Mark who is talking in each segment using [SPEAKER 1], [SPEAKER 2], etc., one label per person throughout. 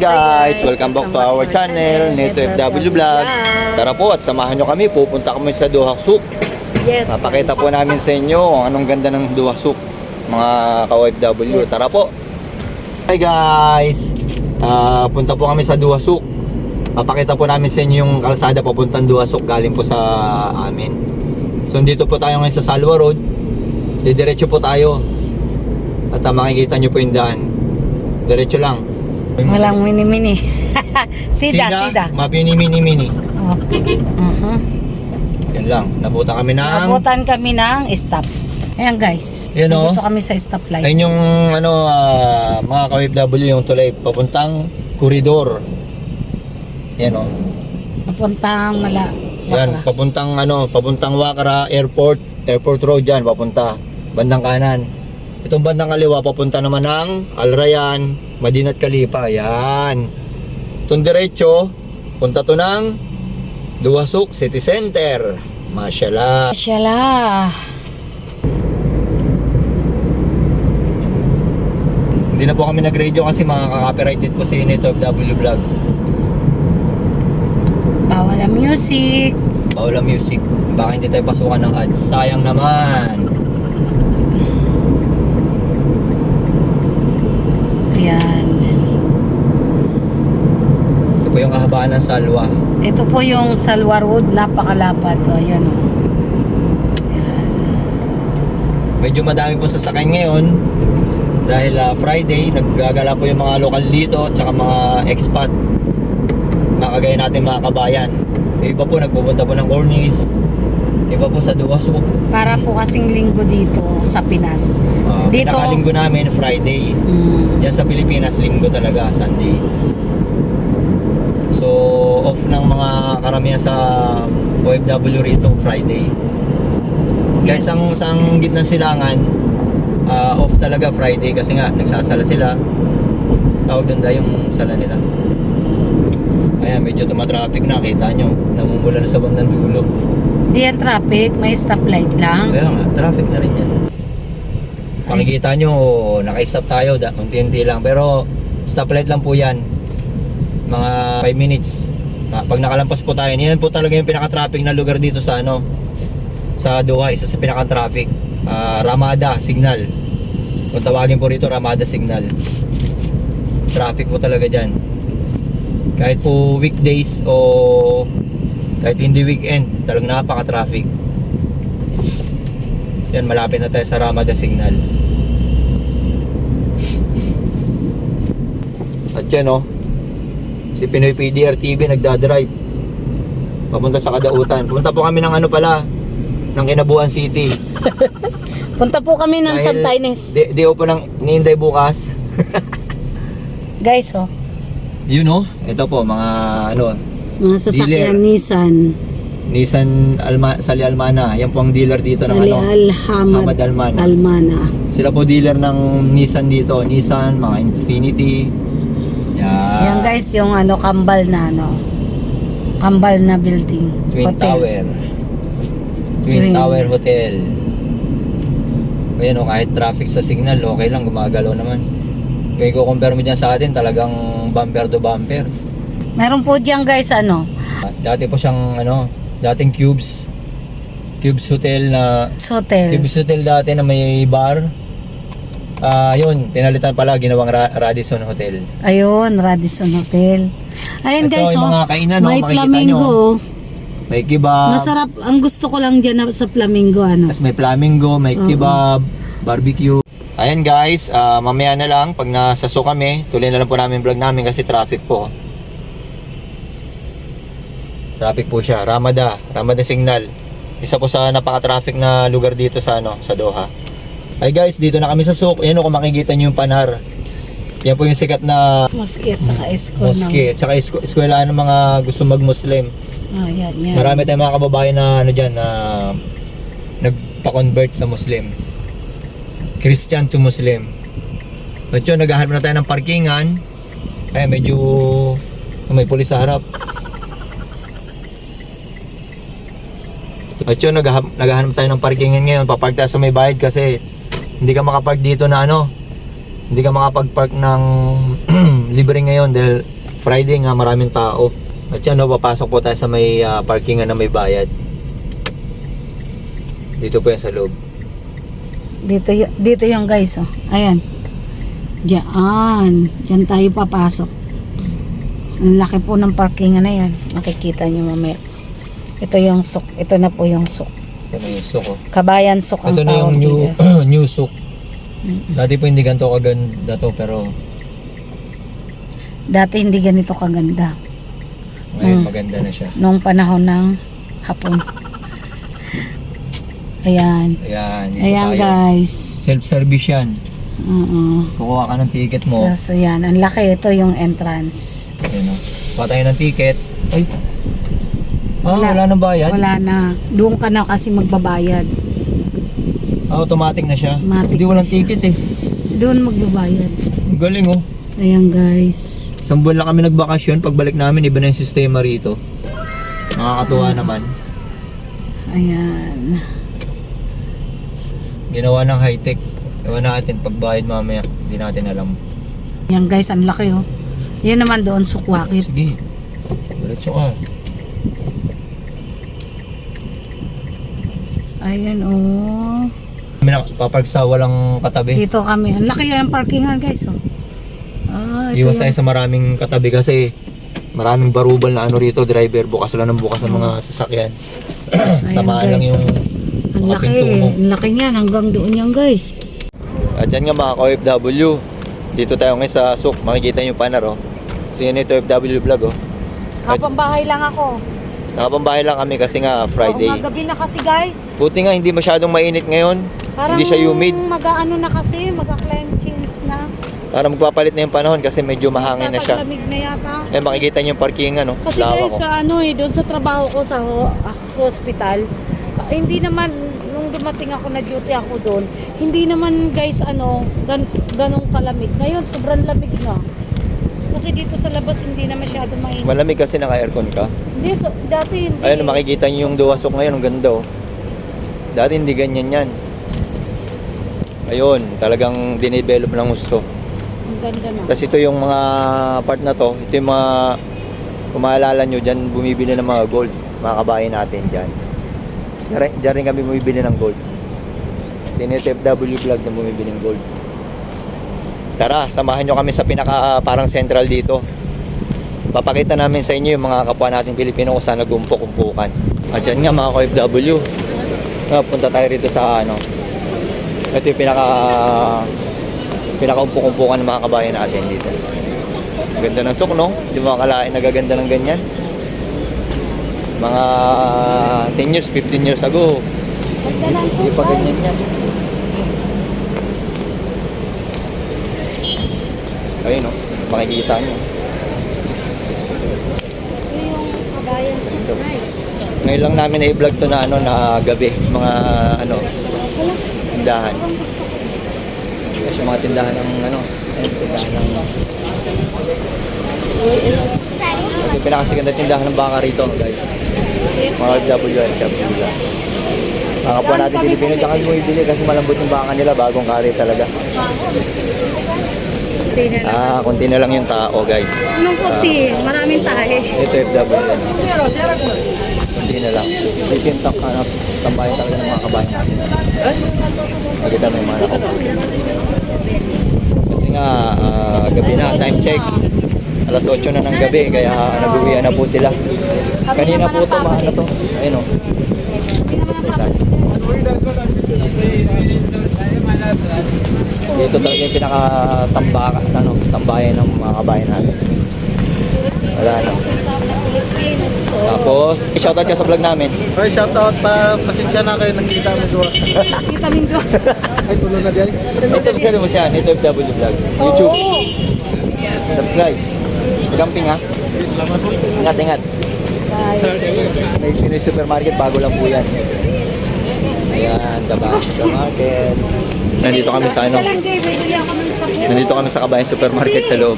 [SPEAKER 1] Guys, welcome back to our channel, Neto FW Vlog. Tara po at samahan nyo kami, pupunta kami sa Duha Souk.
[SPEAKER 2] Yes.
[SPEAKER 1] Papakita po namin sa inyo kung anong ganda ng Duha Souk, mga ka-OFW. Tara po. Hi guys, punta po kami sa Duha Souk. Papakita po namin sa inyo yung kalsada papuntang Duha Souk galing po sa amin. So dito po tayo ngayon sa Salwa Road. Didiretso po tayo. At makikita nyo po yung daan. Diretso lang.
[SPEAKER 2] Walang mini-mini. Sida.
[SPEAKER 1] Mapini-mini-mini.
[SPEAKER 2] Oh.
[SPEAKER 1] Yan lang. Nabutan kami ng...
[SPEAKER 2] Nabutan kami ng stop. Ayan guys.
[SPEAKER 1] Yan, oh.
[SPEAKER 2] Dito kami sa stoplight.
[SPEAKER 1] Ayun yung mga ka-OFW yung tulay papuntang koridor. Yan o.
[SPEAKER 2] Papuntang
[SPEAKER 1] Yan, papuntang Wakra Airport Road yan, papunta. Bandang kanan. Itong bandang kaliwa, papunta naman ng Al Rayyan, Madinat Khalifa. Yan. Itong diretso, punta to ng Duha Souk City Center. Mashallah.
[SPEAKER 2] Mashallah.
[SPEAKER 1] Hindi na po kami nag-radio kasi makaka-copyrighted po si Neto FW Vlog.
[SPEAKER 2] Bawal ang music.
[SPEAKER 1] Bawal ang music. Baka hindi tayo pasukan ng ads. Sayang naman.
[SPEAKER 2] Ayan.
[SPEAKER 1] Ito po yung kahabaan ng Salwa.
[SPEAKER 2] Ito po yung Salwa Road. Napakalapad. O, ayan o.
[SPEAKER 1] Medyo madami po sasakyan ngayon. Dahil Friday, naggagala po yung mga lokal dito. Tsaka mga expat. Makagaya natin mga kabayan. Iba po nagpupunta po ng Cornish. Iba po sa Duha Souk.
[SPEAKER 2] Para po kasing linggo dito sa Pinas. Dito
[SPEAKER 1] Pinakalinggo namin Friday. Diyan sa Pilipinas linggo talaga, Sunday. So off ng mga karamihan sa OFW rito Friday. Kahit sang gitnang silangan, off talaga Friday kasi nga nagsasala sila. Tawag doon dahil yung sala nila. Ayan, medyo tumatraffic na, kita nyo. Namumula na sa bandang dulo.
[SPEAKER 2] Di yan traffic, may stoplight lang.
[SPEAKER 1] Kaya nga, traffic na rin yan. Makikita nyo, naka-stop tayo, unti-unti lang. Pero, stoplight lang po yan. Mga 5 minutes. Pag nakalampas po tayo, yan po talaga yung pinaka-traffic na lugar dito sa sa Duha, isa sa pinaka-traffic. Ramada Signal. Kung tawagin po rito, Ramada Signal. Traffic po talaga dyan. Kahit po weekdays o kahit hindi weekend, talagang napaka-traffic. Yan, malapit na tayo sa Ramada Signal. At yan si Pinoy PDR TV nagdadrive papunta sa Kadautan. Punta po kami ng ng Kinabuan City.
[SPEAKER 2] Punta po kami ng Santa Ines.
[SPEAKER 1] Di po nang niinday bukas.
[SPEAKER 2] Guys,
[SPEAKER 1] Yun ito po mga
[SPEAKER 2] mga sasakyan
[SPEAKER 1] dealer. Nissan Sali Almana. Yan po ang dealer dito
[SPEAKER 2] Sali
[SPEAKER 1] ng
[SPEAKER 2] Hamad Almana.
[SPEAKER 1] Sila po dealer ng Nissan dito. Nissan, mga Infinity.
[SPEAKER 2] Yan guys, yung kambal na building.
[SPEAKER 1] Twin
[SPEAKER 2] hotel.
[SPEAKER 1] Tower Hotel. Ayan kahit traffic sa signal, okay lang, gumagalaw naman. Kung i-compare mo dyan sa atin, talagang bumper to bumper.
[SPEAKER 2] Meron po dyan guys,
[SPEAKER 1] dati po siyang, dating Cubes Hotel na... Cubes Hotel dati na may bar. Yun, pinalitan pala, ginawang Radisson Hotel.
[SPEAKER 2] Ayun, Radisson Hotel. Ayan guys,
[SPEAKER 1] yung mga kainan,
[SPEAKER 2] may
[SPEAKER 1] makikita
[SPEAKER 2] flamingo.
[SPEAKER 1] Nyo. May kebab.
[SPEAKER 2] Masarap, ang gusto ko lang dyan sa flamingo,
[SPEAKER 1] Tapos may flamingo, may kebab, barbecue. Ayan guys, mamaya na lang pag nasa Souk kami, tuloy na lang po namin vlog namin kasi traffic po. Traffic po siya, Ramada Signal. Isa po sa napaka-traffic na lugar dito sa sa Duha. Ay guys, dito na kami sa Souk. Ayan kung makikita niyo yung Panar. Yan po yung sikat na
[SPEAKER 2] mosque at saka
[SPEAKER 1] mosque, tsaka eskwelahan ng mga gusto mag-Muslim.
[SPEAKER 2] Yan.
[SPEAKER 1] Marami tayong mga kababayan na diyan na nagpa-convert sa Muslim. Christian to Muslim. At yun, naghahanap na tayo ng parkingan. Kaya medyo may pulis sa harap. At yun, naghahanap tayo ng parkingan ngayon. Papark tayo sa may bayad kasi hindi ka makapark dito na hindi ka makapag-park ng libre ngayon dahil Friday nga maraming tao. At yan, no, papasok po tayo sa may parkingan na may bayad. Dito po yan sa loob.
[SPEAKER 2] Dito yung guys, oh. Ayan. Diyan. Diyan tayo papasok. Ang laki po ng parkingan na yan. Makikita nyo mamaya. Ito yung suk. Ito na po yung suk.
[SPEAKER 1] Ito na yung suk, oh.
[SPEAKER 2] Kabayan suk ang
[SPEAKER 1] Ito na yung
[SPEAKER 2] tawag
[SPEAKER 1] new,
[SPEAKER 2] dito.
[SPEAKER 1] new suk. Dati po hindi ganito kaganda to, pero
[SPEAKER 2] Dati hindi ganito kaganda.
[SPEAKER 1] ngayon maganda na siya.
[SPEAKER 2] Noong panahon ng hapon. Ayan.
[SPEAKER 1] Ayan, dito
[SPEAKER 2] Ayan
[SPEAKER 1] tayo.
[SPEAKER 2] guys.
[SPEAKER 1] Self-service yan.
[SPEAKER 2] Oo.
[SPEAKER 1] Kukuha ka ng ticket mo.
[SPEAKER 2] Tapos ayan. Ang laki. Ito yung entrance.
[SPEAKER 1] Ayan, oh. Kuha tayo ng ticket. Ay! Wala nang bayad?
[SPEAKER 2] Wala na. Doon ka na kasi magbabayad.
[SPEAKER 1] Automatic na siya.
[SPEAKER 2] Automatic
[SPEAKER 1] Hindi walang
[SPEAKER 2] na siya.
[SPEAKER 1] ticket eh.
[SPEAKER 2] Doon magbabayad.
[SPEAKER 1] Ang galing oh.
[SPEAKER 2] Ayan guys.
[SPEAKER 1] Isang buwan lang kami nagbakasyon. Pagbalik namin, iba na yung sistema rito. Nakakatuwa naman.
[SPEAKER 2] Ayan.
[SPEAKER 1] Ginawa ng high-tech. Ewan natin, pagbayad mamaya, hindi natin alam.
[SPEAKER 2] Ayan guys, ang laki oh. Yan naman doon, sukwakit.
[SPEAKER 1] Sige, diretso ka.
[SPEAKER 2] Ayan oh.
[SPEAKER 1] Kami papark sa walang katabi.
[SPEAKER 2] Dito kami. Ang laki yan ng parkingan guys oh.
[SPEAKER 1] Iwas tayo sa maraming katabi kasi maraming barubal na ano rito, driver. Bukas lang ng bukas ang mga sasakyan. Tamaan lang
[SPEAKER 2] guys,
[SPEAKER 1] yung
[SPEAKER 2] ang
[SPEAKER 1] mga
[SPEAKER 2] laki.
[SPEAKER 1] pinto mo.
[SPEAKER 2] Ang laki niyan. Hanggang doon yan guys.
[SPEAKER 1] At yan nga mga ka-OFW. Dito tayo ngayon sa Suk. Makikita nyo yung banner oh. So yun ito OFW vlog oh.
[SPEAKER 2] Kapambahay lang ako.
[SPEAKER 1] Nakapambahay lang kami kasi nga Friday.
[SPEAKER 2] Gabi na kasi guys.
[SPEAKER 1] Buti nga hindi masyadong mainit ngayon.
[SPEAKER 2] Parang
[SPEAKER 1] Hindi siya humid.
[SPEAKER 2] mag-ano na kasi. Mag-climate change na.
[SPEAKER 1] Para magpapalit na yung panahon kasi medyo mahangin na siya.
[SPEAKER 2] Lamig na yata.
[SPEAKER 1] Eh makikita nyo yung parkingan no.
[SPEAKER 2] Kasi
[SPEAKER 1] Lawak,
[SPEAKER 2] guys,
[SPEAKER 1] oh.
[SPEAKER 2] sa ano doon sa trabaho ko sa hospital, hindi naman, nung dumating ako na duty ako doon, hindi naman guys, ganong kalamig. Ngayon, sobrang lamig na. Kasi dito sa labas, hindi na masyado mainit.
[SPEAKER 1] Malamig kasi naka-aircon ka.
[SPEAKER 2] Hindi, dati hindi.
[SPEAKER 1] Ayun, makikita nyo yung Duwasok ngayon, ang ganda oh. Dati hindi ganyan yan. Ayun, talagang dinevelop ng gusto.
[SPEAKER 2] Ang ganda na.
[SPEAKER 1] Tapos ito yung mga part na to, ito yung mga, kung maalala nyo, dyan bumibili ng mga gold. Mga kabayan natin dyan. Dyan rin kami bumibili ng gold. FW vlog na bumibili ng gold. Tara, samahan nyo kami sa pinaka parang central dito. Papakita namin sa inyo yung mga kapwa nating Pilipino kung saan nag-umpok-umpukan. At dyan nga mga ka-FW. Punta tayo rito sa ano. Ito yung pinaka-umpok-umpukan ng mga kabayan natin dito. Ganda ng Suk, no? Hindi mo akalain nagaganda ng ganyan. Mga 10 years, 15 years ago.
[SPEAKER 2] Ganda na ang
[SPEAKER 1] Hindi pa ganyan yan. Ayun, no? Makikita nyo.
[SPEAKER 2] Ito yung kabayan sa nice.
[SPEAKER 1] Ngayon lang namin na-vlog to na ano na gabi, mga ano tindahan. Kasi mga tindahan ng ano, tindahan ng yung pinakasiganda tindahan ng baka rito, guys. Mga WSF nila. Mga kapwa natin Pilipino, tsaka yung bumibili kasi malambot yung baka nila, bagong kari talaga. Konti na lang yung tao, guys.
[SPEAKER 2] Anong konti? Maraming tahe.
[SPEAKER 1] Ito FW yan. Konti na lang. Dito yung tambayan talaga ng mga kabayan natin. Makita mo yung mga nakaupo. Kasi nga, gabi na, time check. Alas 8 na ng gabi, kaya nag-uwian na po sila. Kanina po ito, maano to. Ayun o. Dito talaga yung pinaka-tambayan ng mga kabayan natin. Wala na. Tapos, i-shoutout ka sa vlog namin.
[SPEAKER 3] Okay, shoutout pa. Pasensya na kayo, nakita mo doon.
[SPEAKER 2] Kita min doon.
[SPEAKER 3] Ay, tulo na diyan.
[SPEAKER 1] Subscribe mo siya, Nito FW Vlog. YouTube. Subscribe. Camping ha. Ingat, ingat. May Pinoy Supermarket, bago lang po yan. Ayan, Dabang Supermarket. Nandito kami sa ano. Nandito kami sa Kabayan Supermarket sa loob.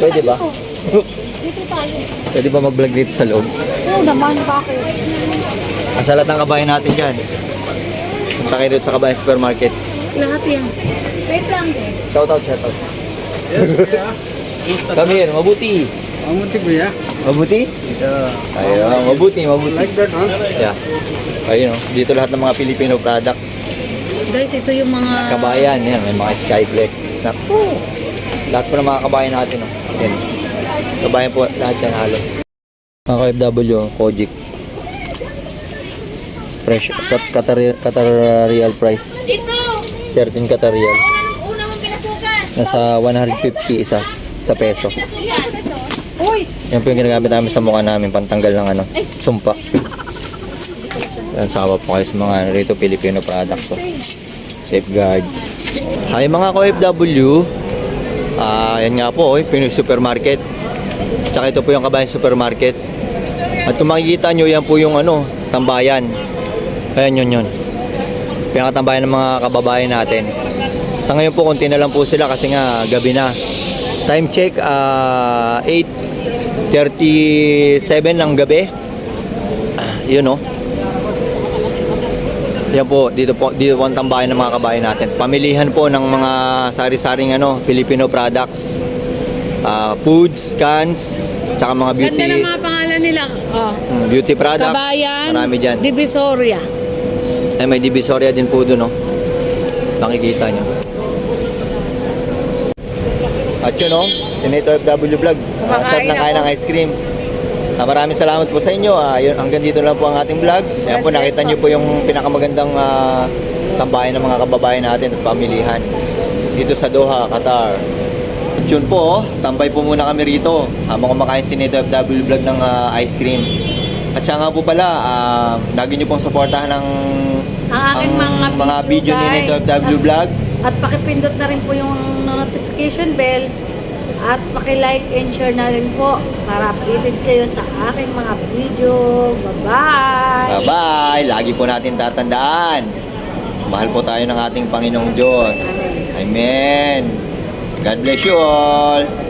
[SPEAKER 1] Pwede ba?
[SPEAKER 2] Dito tayo.
[SPEAKER 1] Pwede ba mag-vlog dito sa loob?
[SPEAKER 2] Oo naman, bakit?
[SPEAKER 1] Ang salat ng kabayan natin dyan. Punta kayo dito sa Kabayan Supermarket.
[SPEAKER 2] Lahat yan. Wait lang din.
[SPEAKER 1] Shoutout.
[SPEAKER 3] Yes, kuya.
[SPEAKER 1] Come here, mabuti.
[SPEAKER 3] Amunti kuya.
[SPEAKER 1] Mabuti?
[SPEAKER 3] Yeah.
[SPEAKER 1] Ayun, mabuti.
[SPEAKER 3] Like that, huh?
[SPEAKER 1] Yeah. Ayun, oh. Dito lahat ng mga Filipino products.
[SPEAKER 2] Guys, ito yung mga...
[SPEAKER 1] Kabayan, yan. May mga Skyflex. Naku! Lahat po ng mga kabayan natin, oh. Yan. Kabayan po, lahat yan halos. Mga ka-FW, Kojic. Fresh, Qatar real price. 13 Qatar reals.
[SPEAKER 4] Una mong pinasukan.
[SPEAKER 1] Nasa 150 isa sa peso.
[SPEAKER 4] Pinasukan.
[SPEAKER 2] Uy!
[SPEAKER 1] Yan po yung ginagamit namin sa mukha namin, pantanggal ng ano, sumpa. Yan, sawa po kayo sa mga rito Filipino products. Oh. Safeguard. Ay mga ka-OFW, yan nga po, Pinoy Supermarket. Tsaka ito po yung Kabayan Supermarket. At kung makikita nyo, yan po yung ano, tambayan. Ayan yun. Pinakatambayan ng mga kababayan natin. Sa ngayon po, konti na lang po sila kasi nga gabi na. Time check, 8:37 ng gabi. Yun, oh. Yan po, dito po ang tambayan ng mga kabayan natin. Pamilihan po ng mga sari-saring ano, Filipino products. Foods, cans, tsaka mga beauty.
[SPEAKER 2] Ganda ng mga pangalan nila. Oh.
[SPEAKER 1] Beauty products.
[SPEAKER 2] Kabayan,
[SPEAKER 1] Marami dyan.
[SPEAKER 2] Divisoria.
[SPEAKER 1] Ay, may Divisoria din po doon, no? Nakikita nyo. At yun, no? Senator FW Vlog. Sarap na kain ng ice cream. Maraming salamat po sa inyo. Yun, hanggang dito lang po ang ating vlog. Ayan po, nakita nyo po yung pinakamagandang tambayan ng mga kababayan natin at pamilihan. Dito sa Doha, Qatar. At yun po, tambay po muna kami rito habang kumakain si Neto FW Vlog ng ice cream. At siya nga po pala, lagi nyo pong supportahan ng
[SPEAKER 2] Ang aking mga
[SPEAKER 1] video ni Neto
[SPEAKER 2] guys.
[SPEAKER 1] FW Vlog.
[SPEAKER 2] At pakipindot na rin po yung notification bell. At paki-like and share na rin po para updated kayo sa aking mga video. Bye-bye!
[SPEAKER 1] Bye-bye! Lagi po natin tatandaan. Mahal po tayo ng ating Panginoong Diyos. Amen. God bless you all.